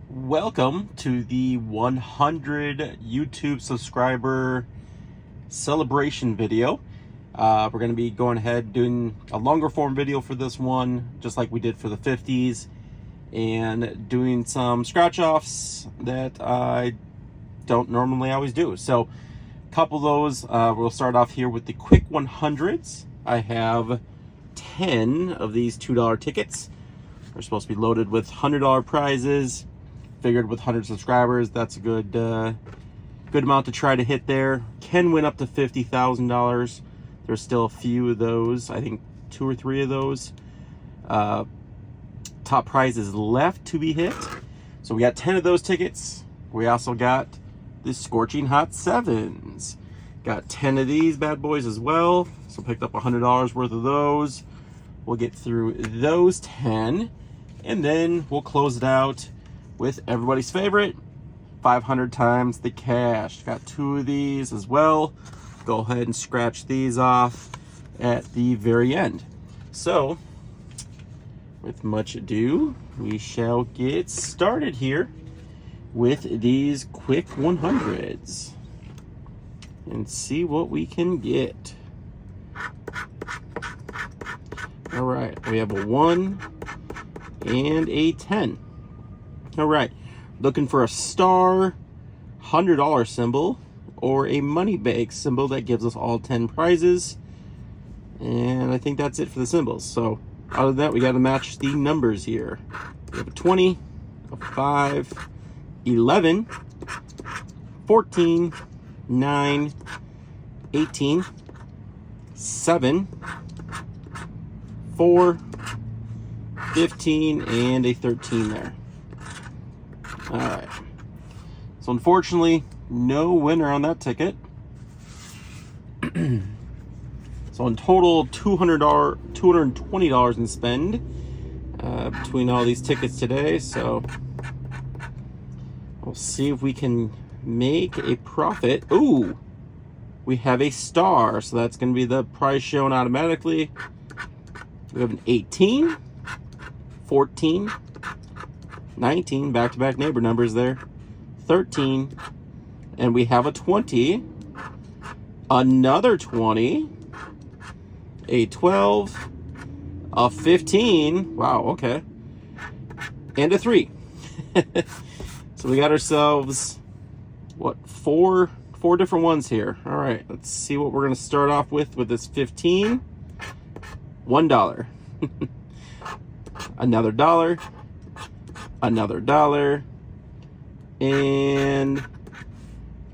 Welcome to the 100 YouTube subscriber celebration video. We're going to be going ahead doing a longer form video for this one, just like we did for the 50s, and doing some scratch offs that I don't normally always do. So a couple of those, we'll start off here with the quick 100s. I have 10 of these $2 tickets. They're supposed to be loaded with $100 prizes. Figured with 100 subscribers, that's a good amount to try to hit there. Can win up to $50,000. There's still a few of those. I think 2 or 3 of those top prizes left to be hit. So we got 10 of those tickets. We also got the Scorching Hot 7s. Got 10 of these bad boys as well. So picked up $100 worth of those. We'll get through those 10, and then we'll close it out with everybody's favorite, 500 times the cash. Got 2 of these as well. Go ahead and scratch these off at the very end. So, with much ado, we shall get started here with these quick 100s and see what we can get. All right, we have a 1 and a 10. All right, looking for a star, $100 symbol, or a money bag symbol that gives us all 10 prizes. And I think that's it for the symbols. So out of that, we got to match the numbers here. We have a 20, a 5, 11, 14, 9, 18, 7, 4, 15, and a 13 there. All right, so unfortunately, no winner on that ticket. So in total, $220 in spend between all these tickets today. So we'll see if we can make a profit. Ooh, we have a star, so that's going to be the prize shown automatically. We have an 18, 14, 19, back-to-back neighbor numbers there, 13, and we have a 20, another 20, a 12, a 15, wow, okay, and a 3. So we got ourselves, what, four different ones here. All right, let's see what we're going to start off with this 15. $1. Another $1. Another $1, and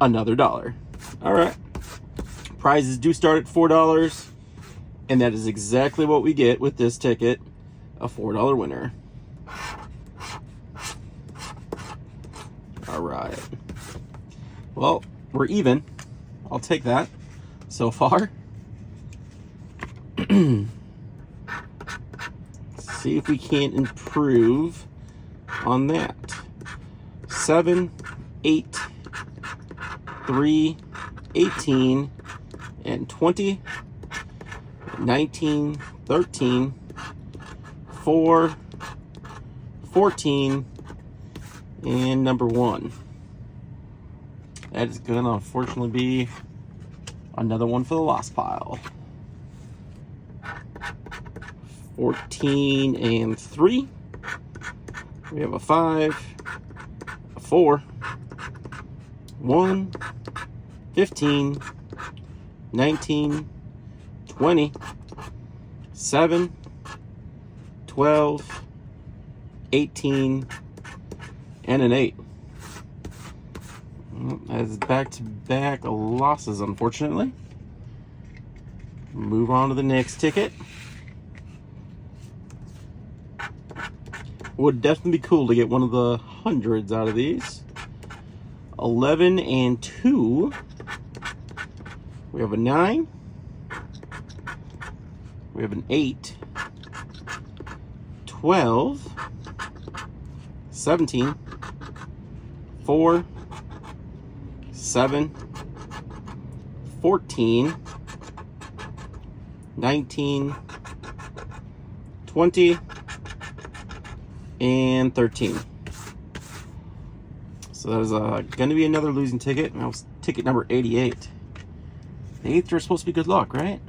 another $1. All right, prizes do start at $4, and that is exactly what we get with this ticket, a $4 winner. All right, well, we're even. I'll take that so far. See if we can't improve on that. 7, 8, 3, 18, and 20, 19, 13, 4, 14, and number 1. That is going to unfortunately be another one for the lost pile. 14 and 3. We have a 5, a 4, 1, 15, 19, 20, 7, 12, 18, and an 8. As back-to-back losses, unfortunately. Move on to the next ticket. Would definitely be cool to get one of the hundreds out of these. 11 and 2. We have a 9. We have an 8. 12. 17. 4. 7. 14. 19. 20. And 13. So that is going to be another losing ticket. That was ticket number 88. The 8th are supposed to be good luck, right?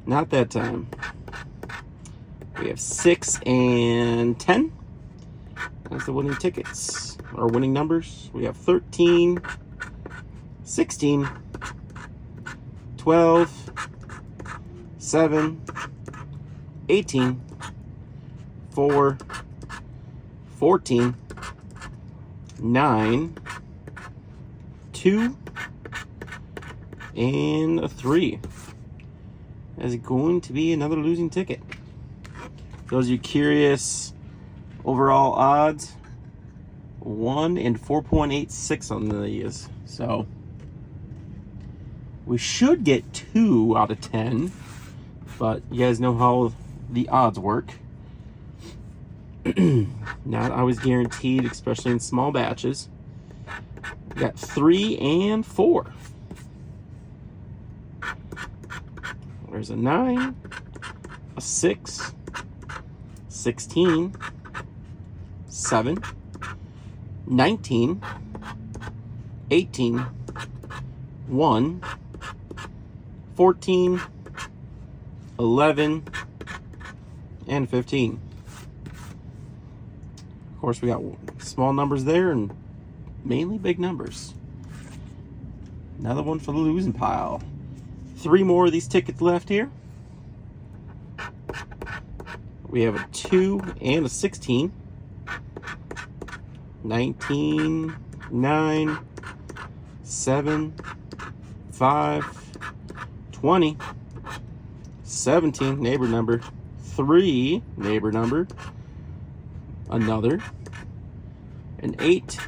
Not that time. We have 6 and 10. That's the winning tickets. Our winning numbers. We have 13, 16, 12, 7, 18, 4, 14, 9, 2, and a 3. That's going to be another losing ticket. Those of you curious, overall odds, 1 in 4.86 on these. So we should get 2 out of 10, but you guys know how the odds work. Not always guaranteed, especially in small batches. We got 3 and 4. There's a 9, a 6, 16, 7, 19, 18, 1, 14, 11, and 15. Of course, we got small numbers there and mainly big numbers. Another one for the losing pile. 3 more of these tickets left here. We have a 2 and a 16. 19, 9, 7, 5, 20, 17, neighbor number, 3, neighbor number, another, an 8,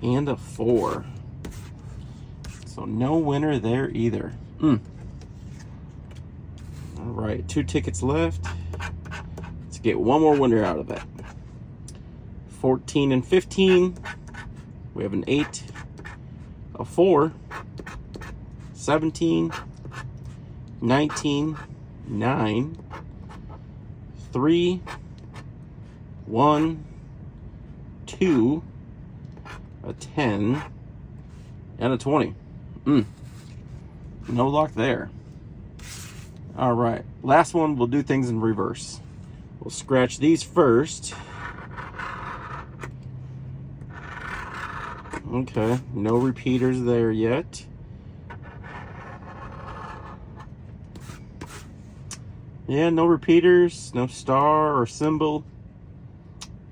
and a 4. So no winner there either. All right, 2 tickets left. Let's get one more winner out of it. 14 and 15. We have an 8, a 4, 17, 19, 9, 3, 1, 2, a 10, and a 20. No luck there. All right, last one, we'll do things in reverse. We'll scratch these first. Okay, no repeaters there yet. Yeah, no repeaters, no star or symbol.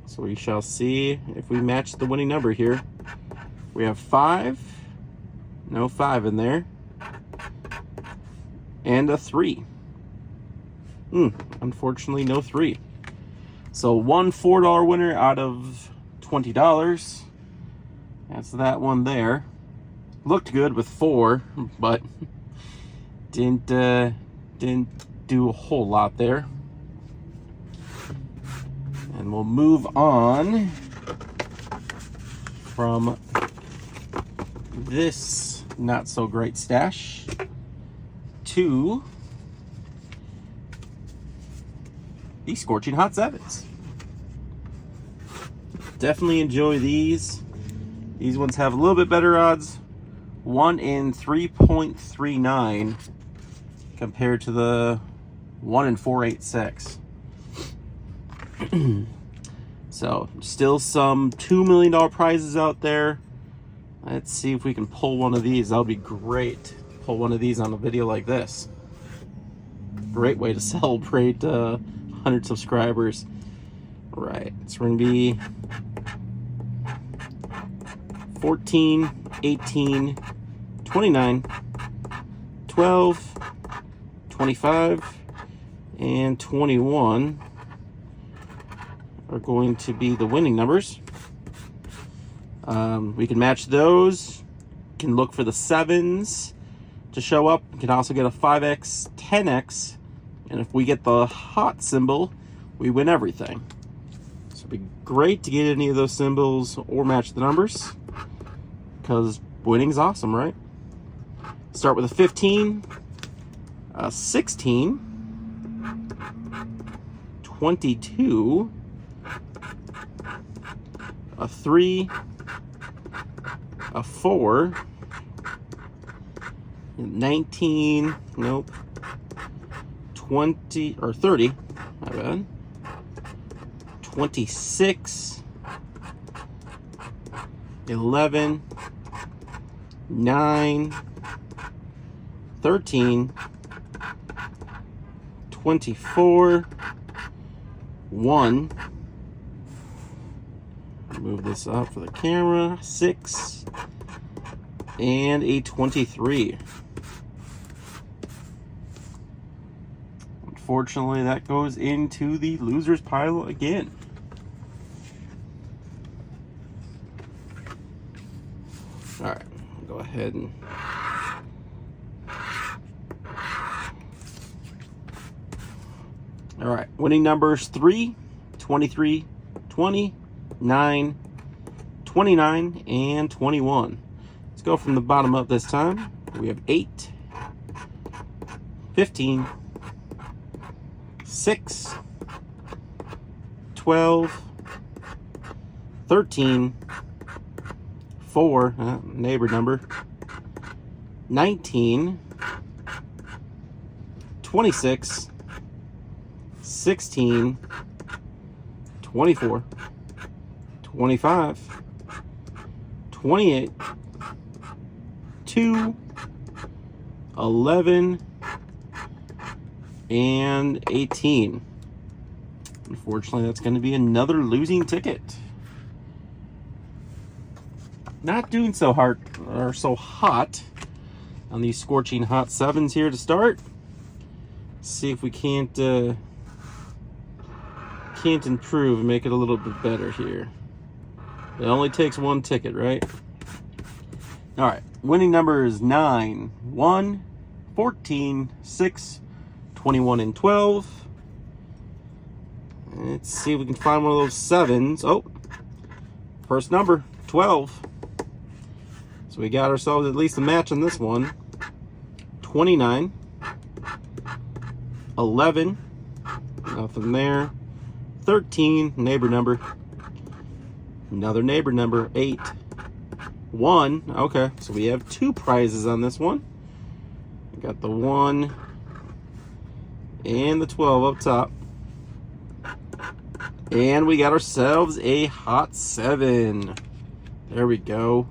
So we shall see if we match the winning number here. We have 5, no 5 in there, and a 3. Unfortunately, no 3. So one $4 winner out of $20. That's that one there. Looked good with 4, but didn't do a whole lot there. And we'll move on from this not so great stash to the Scorching Hot 7s. Definitely enjoy these. These ones have a little bit better odds. 1 in 3.39 compared to the 1 in 4.86. So, still some $2 million prizes out there. Let's see if we can pull one of these. That would be great. Pull one of these on a video like this. Great way to celebrate 100 subscribers. Right, so we're going to be 14, 18, 29, 12, 25, and 21 are going to be the winning numbers. We can match those. Can look for the 7s to show up. We can also get a 5x, 10x, and if we get the hot symbol, we win everything. So it'd be great to get any of those symbols or match the numbers, because winning's awesome, right? Start with a 15, a 16, 22, a 3, a 4, 19, nope, 20, or 30, my bad, 26, 11, 9, 13, 24, 1, move this up for the camera, 6, and a 23. Unfortunately, that goes into the losers pile again. All right, go ahead and all right, winning numbers 3, 23, 20, 9, 29, and 21. Let's go from the bottom up this time. We have 8, 15, 6, 12, 13, 4, neighbor number, 19, 26, 16, 24, 25, 28, 2, 11, and 18. Unfortunately, that's going to be another losing ticket. Not doing so hard or so hot on these Scorching Hot 7s here to start. See if we can't improve and make it a little bit better here. It only takes one ticket, right? All right, winning numbers 9, 1, 14, 6, 21, and 12. Let's see if we can find one of those 7s. Oh, first number, 12. So we got ourselves at least a match on this one. 29, 11, nothing there. 13, neighbor number. Another neighbor number, 8. 1, okay, so we have 2 prizes on this one. We got the 1 and the 12 up top. And we got ourselves a hot 7. There we go.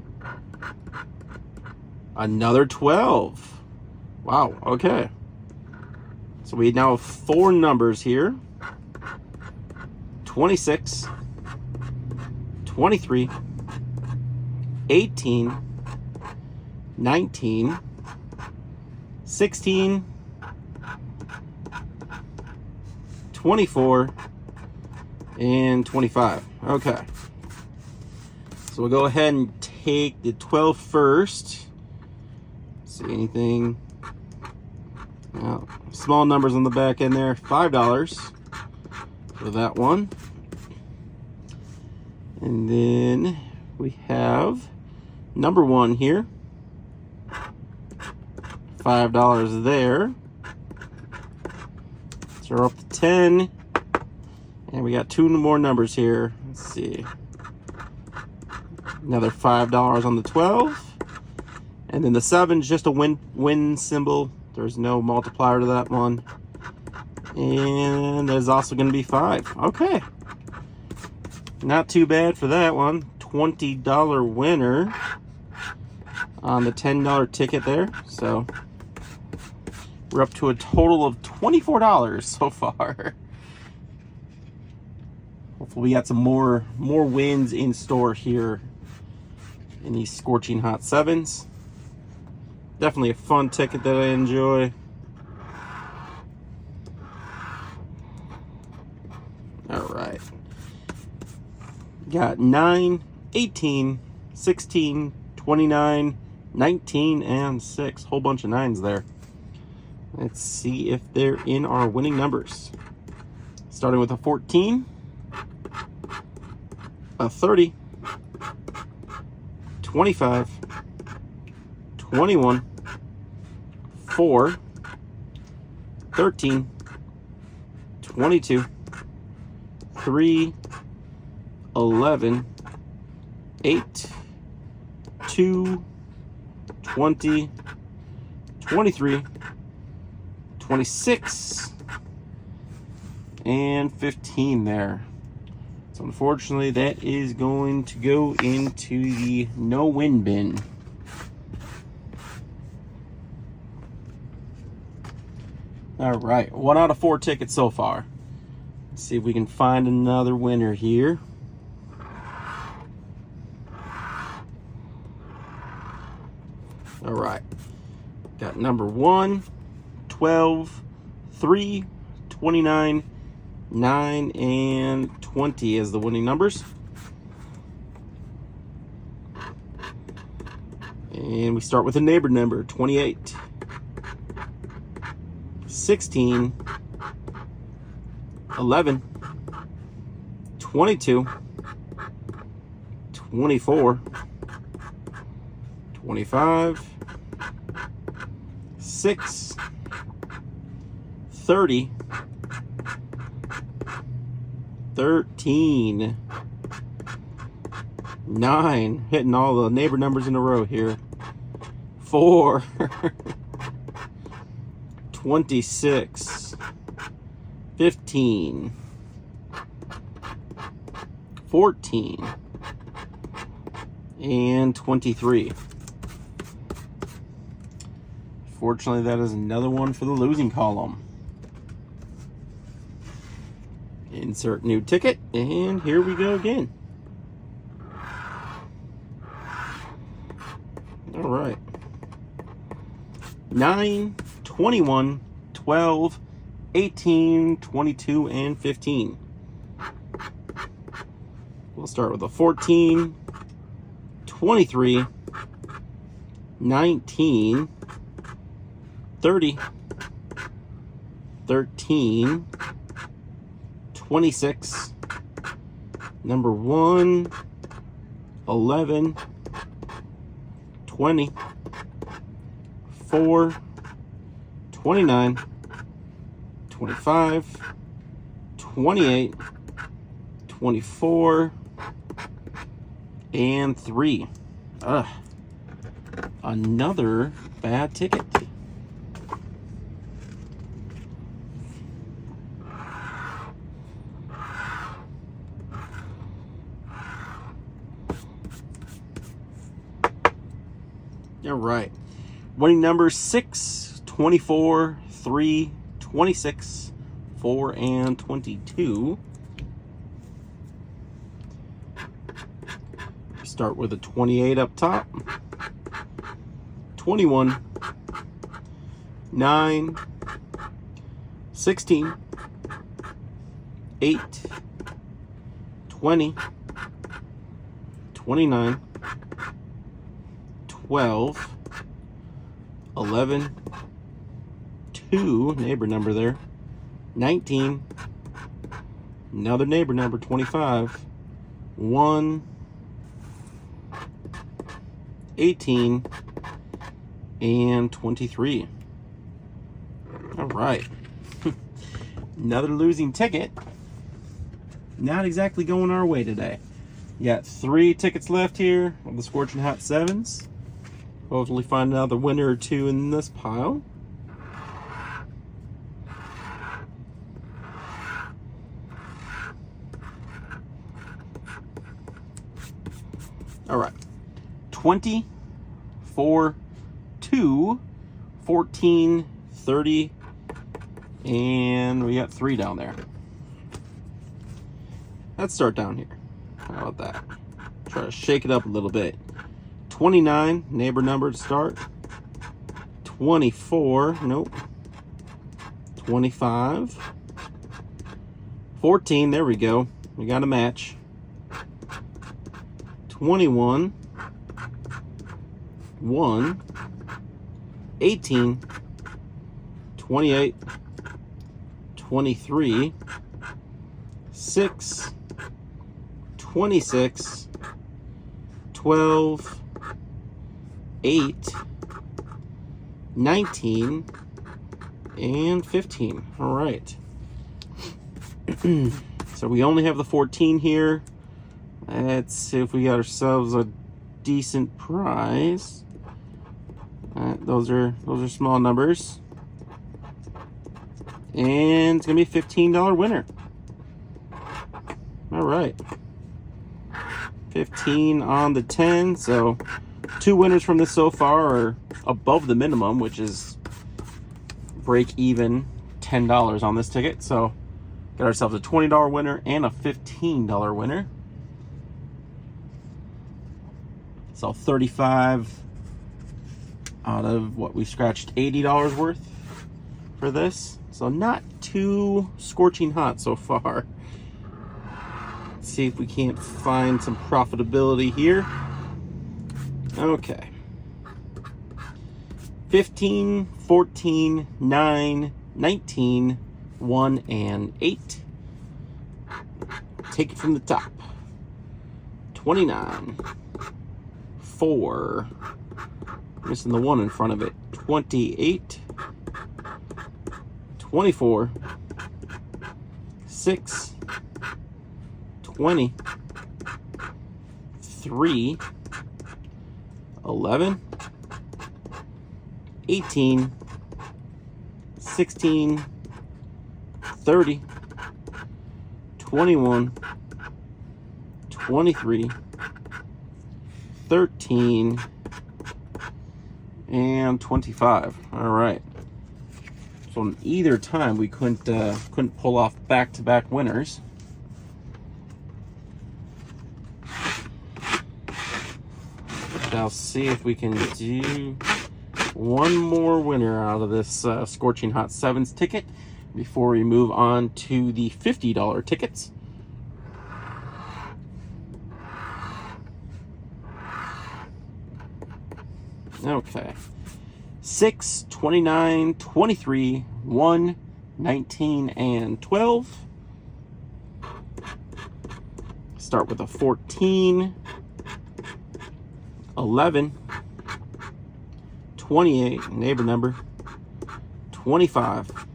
Another 12. Wow, okay. So we now have 4 numbers here. 26, 23, 18, 19, 16, 24, and 25. Okay. So we'll go ahead and take the 12 first. See anything? Well, small numbers on the back end there. $5 for that one. And then we have number 1 here. $5 there. So we're up to 10. And we got 2 more numbers here. Let's see. Another $5 on the 12. And then the 7 is just a win symbol. There's no multiplier to that one. And there's also going to be 5. Okay. Not too bad for that one. $20 winner on the $10 ticket there. So we're up to a total of $24 so far. Hopefully we got some more wins in store here in these Scorching Hot 7s. Definitely a fun ticket that I enjoy. All right. Got 9, 18, 16, 29, 19, and 6. Whole bunch of 9s there. Let's see if they're in our winning numbers. Starting with a 14, a 30, 25, 21, 4, 13, 22, 3, 11, 8, 2, 20, 23, 26, and 15 there. So unfortunately, that is going to go into the no-win bin. All right, 1 out of 4 tickets so far. Let's see if we can find another winner here. All right, got number 1, 12, 3, 29, 9, and 20 as the winning numbers. And we start with a neighbor number, 28, 16, 11, 22, 24, 25, 6, 30, 13, 9, hitting all the neighbor numbers in a row here, 4, 26, 15, 14, and 23. Fortunately, that is another one for the losing column. Insert new ticket, and here we go again. All right. 9, 21, 12, 18, 22, and 15. We'll start with a 14, 23, 19, 30, 13, 26, number 1, 11, 20, 4, 29, 25, 28, 24, and 3. Another bad ticket. All right. Winning numbers 6, 24, 3, 26, 4, and 22. Start with a 28 up top. 21, 9, 16, 8, 20, 29, 12, 11, 2, neighbor number there, 19, another neighbor number, 25, 1, 18, and 23. All right. Another losing ticket. Not exactly going our way today. You got 3 tickets left here of the Scorching Hot 7s. Hopefully find another winner or 2 in this pile. All right. 20, 4, 2, 14, 30, and we got 3 down there. Let's start down here. How about that? Try to shake it up a little bit. 29, neighbor number to start. 24, nope. 25. 14, there we go. We got a match. 21. 1. 18. 28. 23. 6. 26. 12. 8. 19. And 15. All right. So we only have the 14 here. Let's see if we got ourselves a decent prize. Those are small numbers. And it's gonna be a $15 winner. All right. 15 on the 10. So 2 winners from this so far are above the minimum, which is break even $10 on this ticket. So got ourselves a $20 winner and a $15 winner. So 35 out of what we scratched $80 worth for this. So not too scorching hot so far. Let's see if we can't find some profitability here. Okay. 15, 14, 9, 19, 1, and 8. Take it from the top. 29. 4. Missing the 1 in front of it. 28. 24. 6. 20. 3. 11. 18. 16. 30. 21. 23. 13 and 25. All right. So in either time we couldn't pull off back-to-back winners. I'll see if we can do one more winner out of this Scorching Hot Sevens ticket before we move on to the $50 tickets. Okay. 6, 29, 23, 1, 19, and 12. Start with a 14, 11, 28, neighbor number, 25.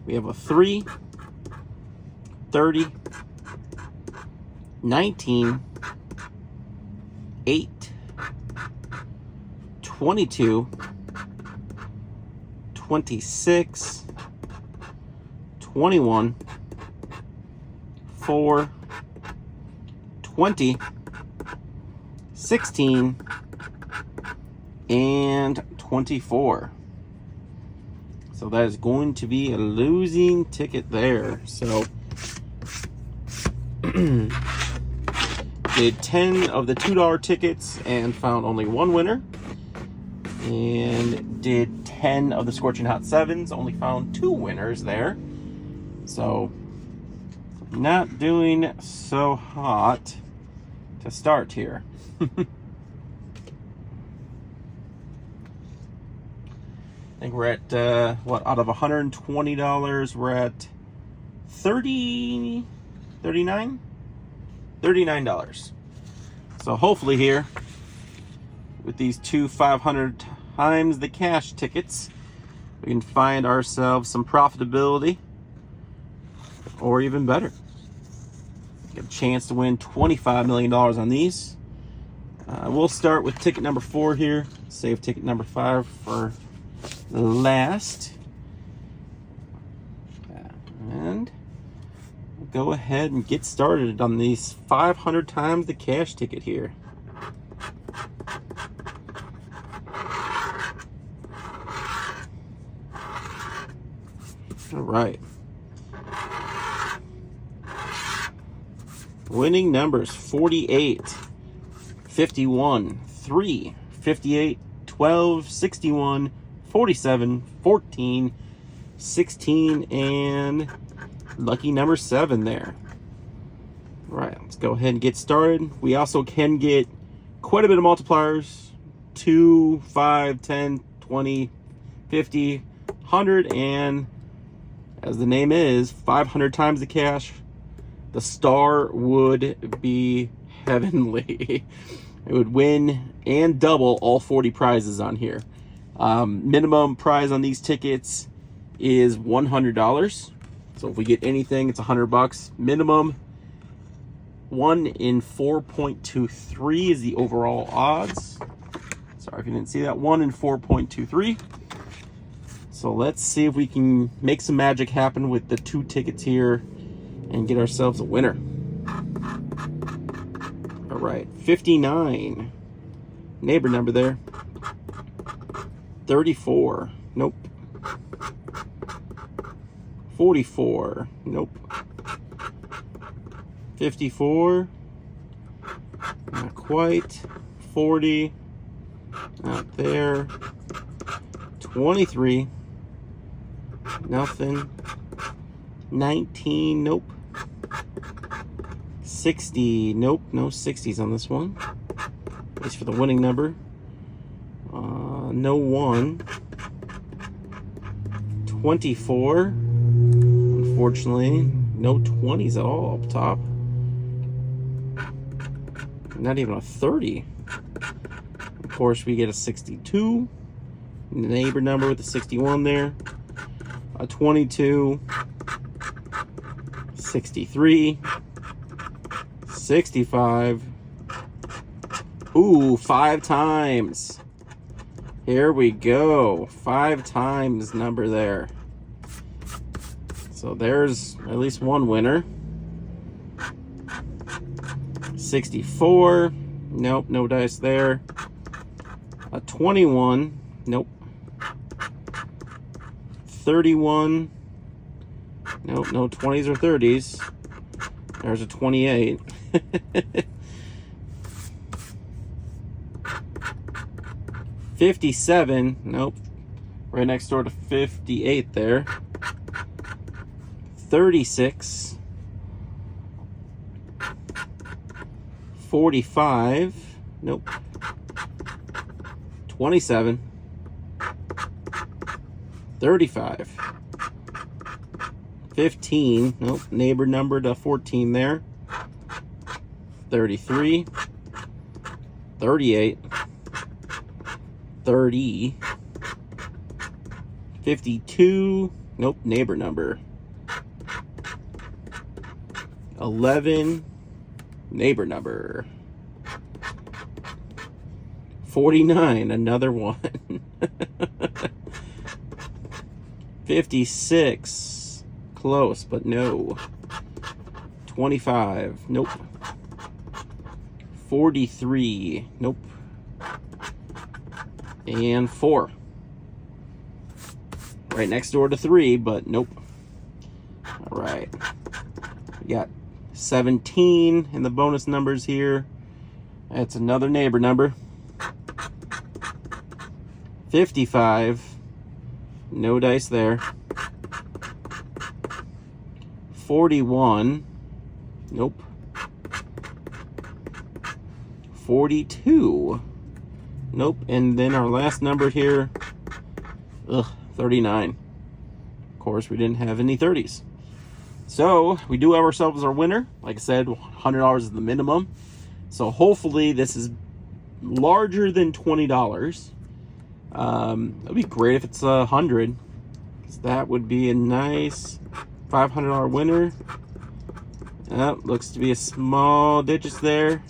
We have a 3, 30, 19, 8, 22, 26, 21, 4, 20, 16, and 24. So that is going to be a losing ticket there. So did 10 of the $2 tickets and found only one winner. And did 10 of the Scorching Hot Sevens, only found 2 winners there. So not doing so hot to start here. I think we're at, what, out of $120, we're at $39? $39. So hopefully here, with these 2 500 times the cash tickets, we can find ourselves some profitability, or even better, get a chance to win $25 million on these. We'll start with ticket number 4 here, save ticket number 5 for last, and we'll go ahead and get started on these 500 times the cash ticket here. All right. Winning numbers 48, 51, 3, 58, 12, 61, 47, 14, 16, and lucky number 7 there. All right, let's go ahead and get started. We also can get quite a bit of multipliers: 2, 5, 10, 20, 50, 100, and as the name is, 500 times the cash. The star would be heavenly. It would win and double all 40 prizes on here. Minimum prize on these tickets is $100. So if we get anything, it's $100 minimum. 1 in 4.23 is the overall odds. Sorry if you didn't see that. 1 in 4.23. So let's see if we can make some magic happen with the 2 tickets here and get ourselves a winner. All right, 59. Neighbor number there. 34. Nope. 44. Nope. 54. Not quite. 40. Not there. 23. Nothing. 19. Nope. 60. Nope. No 60s on this one. At least for the winning number. No 1. 24. Unfortunately, no 20s at all up top. Not even a 30. Of course, we get a 62. Neighbor number with a 61 there. A 22. 63. 65. Ooh, 5 times. Here we go. 5 times number there. So there's at least one winner. 64. Nope, no dice there. A 21. Nope. 31. Nope, no 20s or 30s. There's a 28. 57. Nope. Right next door to 58 there. 36. 45. Nope. 27. 35. 15. Nope. Neighbor number to 14 there. 33. 38. 30. 52. Nope. Neighbor number. 11. Neighbor number. 49. Another one. 56. Close, but no. 25. Nope. 43. Nope. And 4. Right next door to 3, but nope. All right. We got 17 in the bonus numbers here. That's another neighbor number. 55. No dice there. 41. Nope. 42. Nope. And then our last number here. 39. Of course, we didn't have any 30s. So we do have ourselves our winner. Like I said, $100 is the minimum. So hopefully this is larger than $20. It'd be great if it's 100, because that would be a nice $500 winner. Looks to be a small digits there.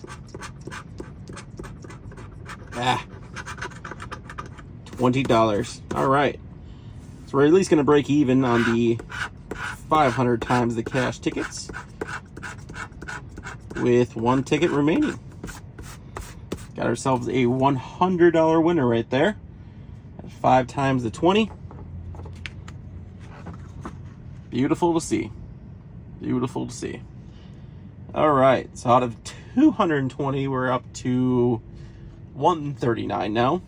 $20. All right. So we're at least going to break even on the 500 times the cash tickets with 1 ticket remaining. Got ourselves a $100 winner right there. At 5 times the 20. Beautiful to see. Beautiful to see. All right. So out of 220, we're up to 139 now.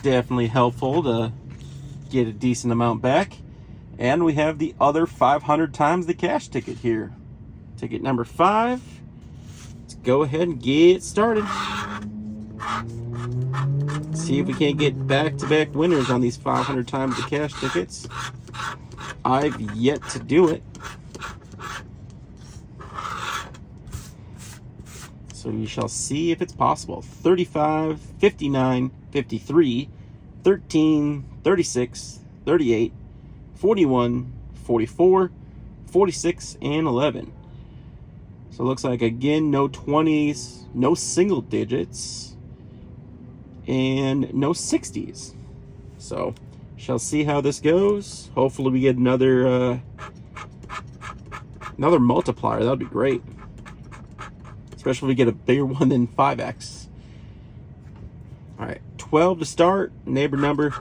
Definitely helpful to get a decent amount back. And we have the other 500 times the cash ticket here. Ticket number 5. Let's go ahead and get started. See if we can't get back-to-back winners on these 500 times the cash tickets. I've yet to do it. So we shall see if it's possible. 35, 59, 53, 13, 36, 38, 41, 44, 46, and 11. So it looks like, again, no 20s, no single digits, and no 60s. So shall see how this goes. Hopefully we get another multiplier. That would be great, especially if we get a bigger one than 5x. All right, 12 to start. Neighbor number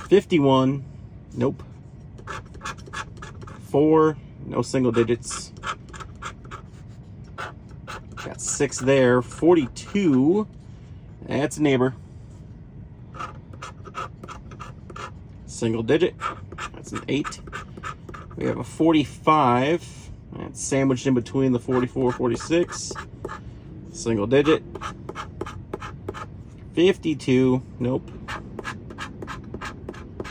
51. Nope. 4. No single digits. Got 6 there. 42. That's a neighbor. Single digit. That's an 8. We have a 45. That's sandwiched in between the 44, 46. Single digit. 52. Nope.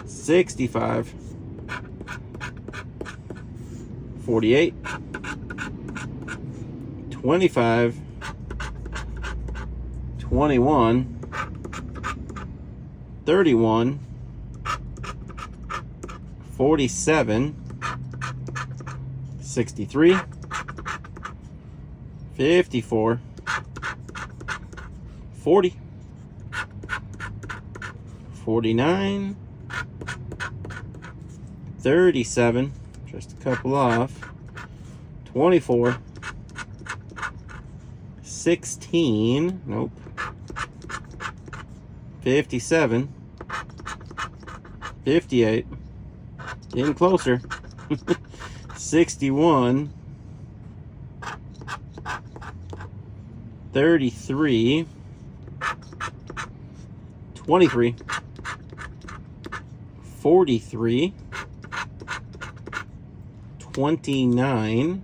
65. 48. 25. 21. 31. 47. 63. 54. 40. 49. 37. Just a couple off. 24. 16. Nope. 57. 58. Getting closer. 61. 33. 23. 43. 29.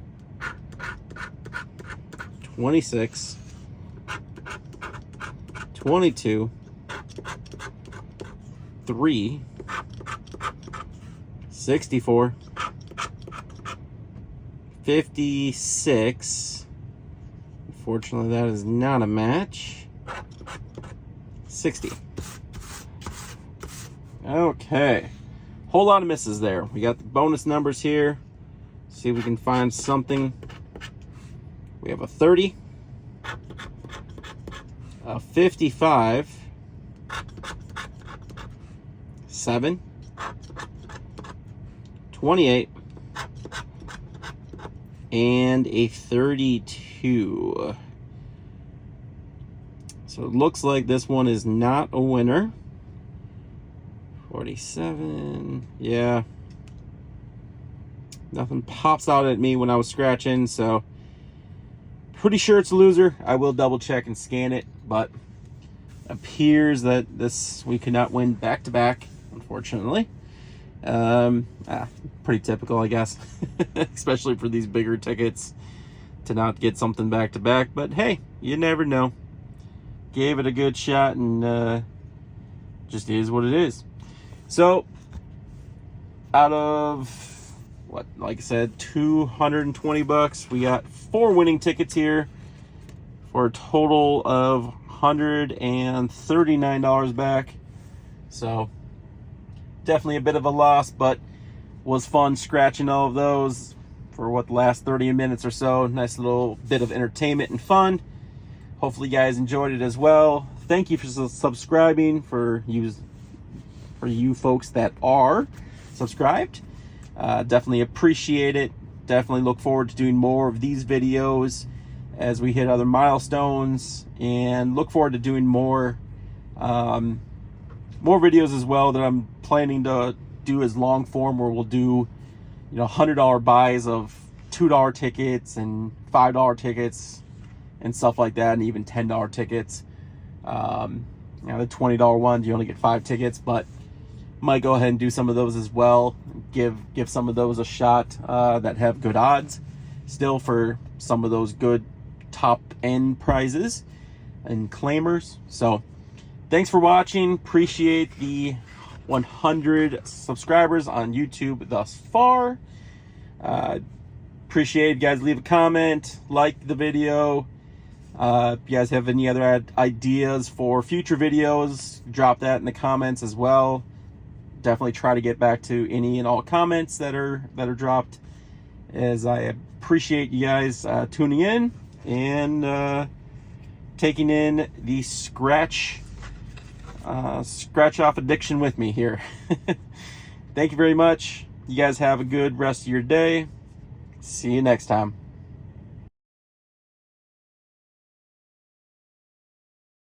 26. 22. 3. 64. 56. Unfortunately, that is not a match. 60. Okay. Whole lot of misses there. We got the bonus numbers here. See if we can find something. We have a 30. A 55. 7. 28. And a 32. So it looks like this one is not a winner. 47. Yeah. Nothing pops out at me when I was scratching, so pretty sure it's a loser. I will double check and scan it, but appears that we could not win back to back, unfortunately. Pretty typical, I guess, especially for these bigger tickets to not get something back to back. But hey, you never know. Gave it a good shot, and just is what it is. So out of what, like I said, $220, we got 4 winning tickets here for a total of $139 back. So definitely a bit of a loss, but was fun scratching all of those for what, the last 30 minutes or so. Nice little bit of entertainment and fun. Hopefully you guys enjoyed it as well. Thank you for subscribing, for you folks that are subscribed. Definitely appreciate it. Definitely look forward to doing more of these videos as we hit other milestones, and look forward to doing more videos as well that I'm planning to do as long form, where we'll do, you know, $100 buys of $2 tickets and $5 tickets and stuff like that, and even $10 tickets. You know, the $20 ones, you only get 5 tickets, but might go ahead and do some of those as well. Give some of those a shot that have good odds still for some of those good top end prizes and claimers. So thanks for watching. Appreciate the 100 subscribers on YouTube thus far. Appreciate it, guys. Leave a comment, like the video. If you guys have any other ideas for future videos, drop that in the comments as well. Definitely try to get back to any and all comments that are dropped. as I appreciate you guys tuning in and taking in the scratch off addiction with me here. Thank you very much. You guys have a good rest of your day. See you next time.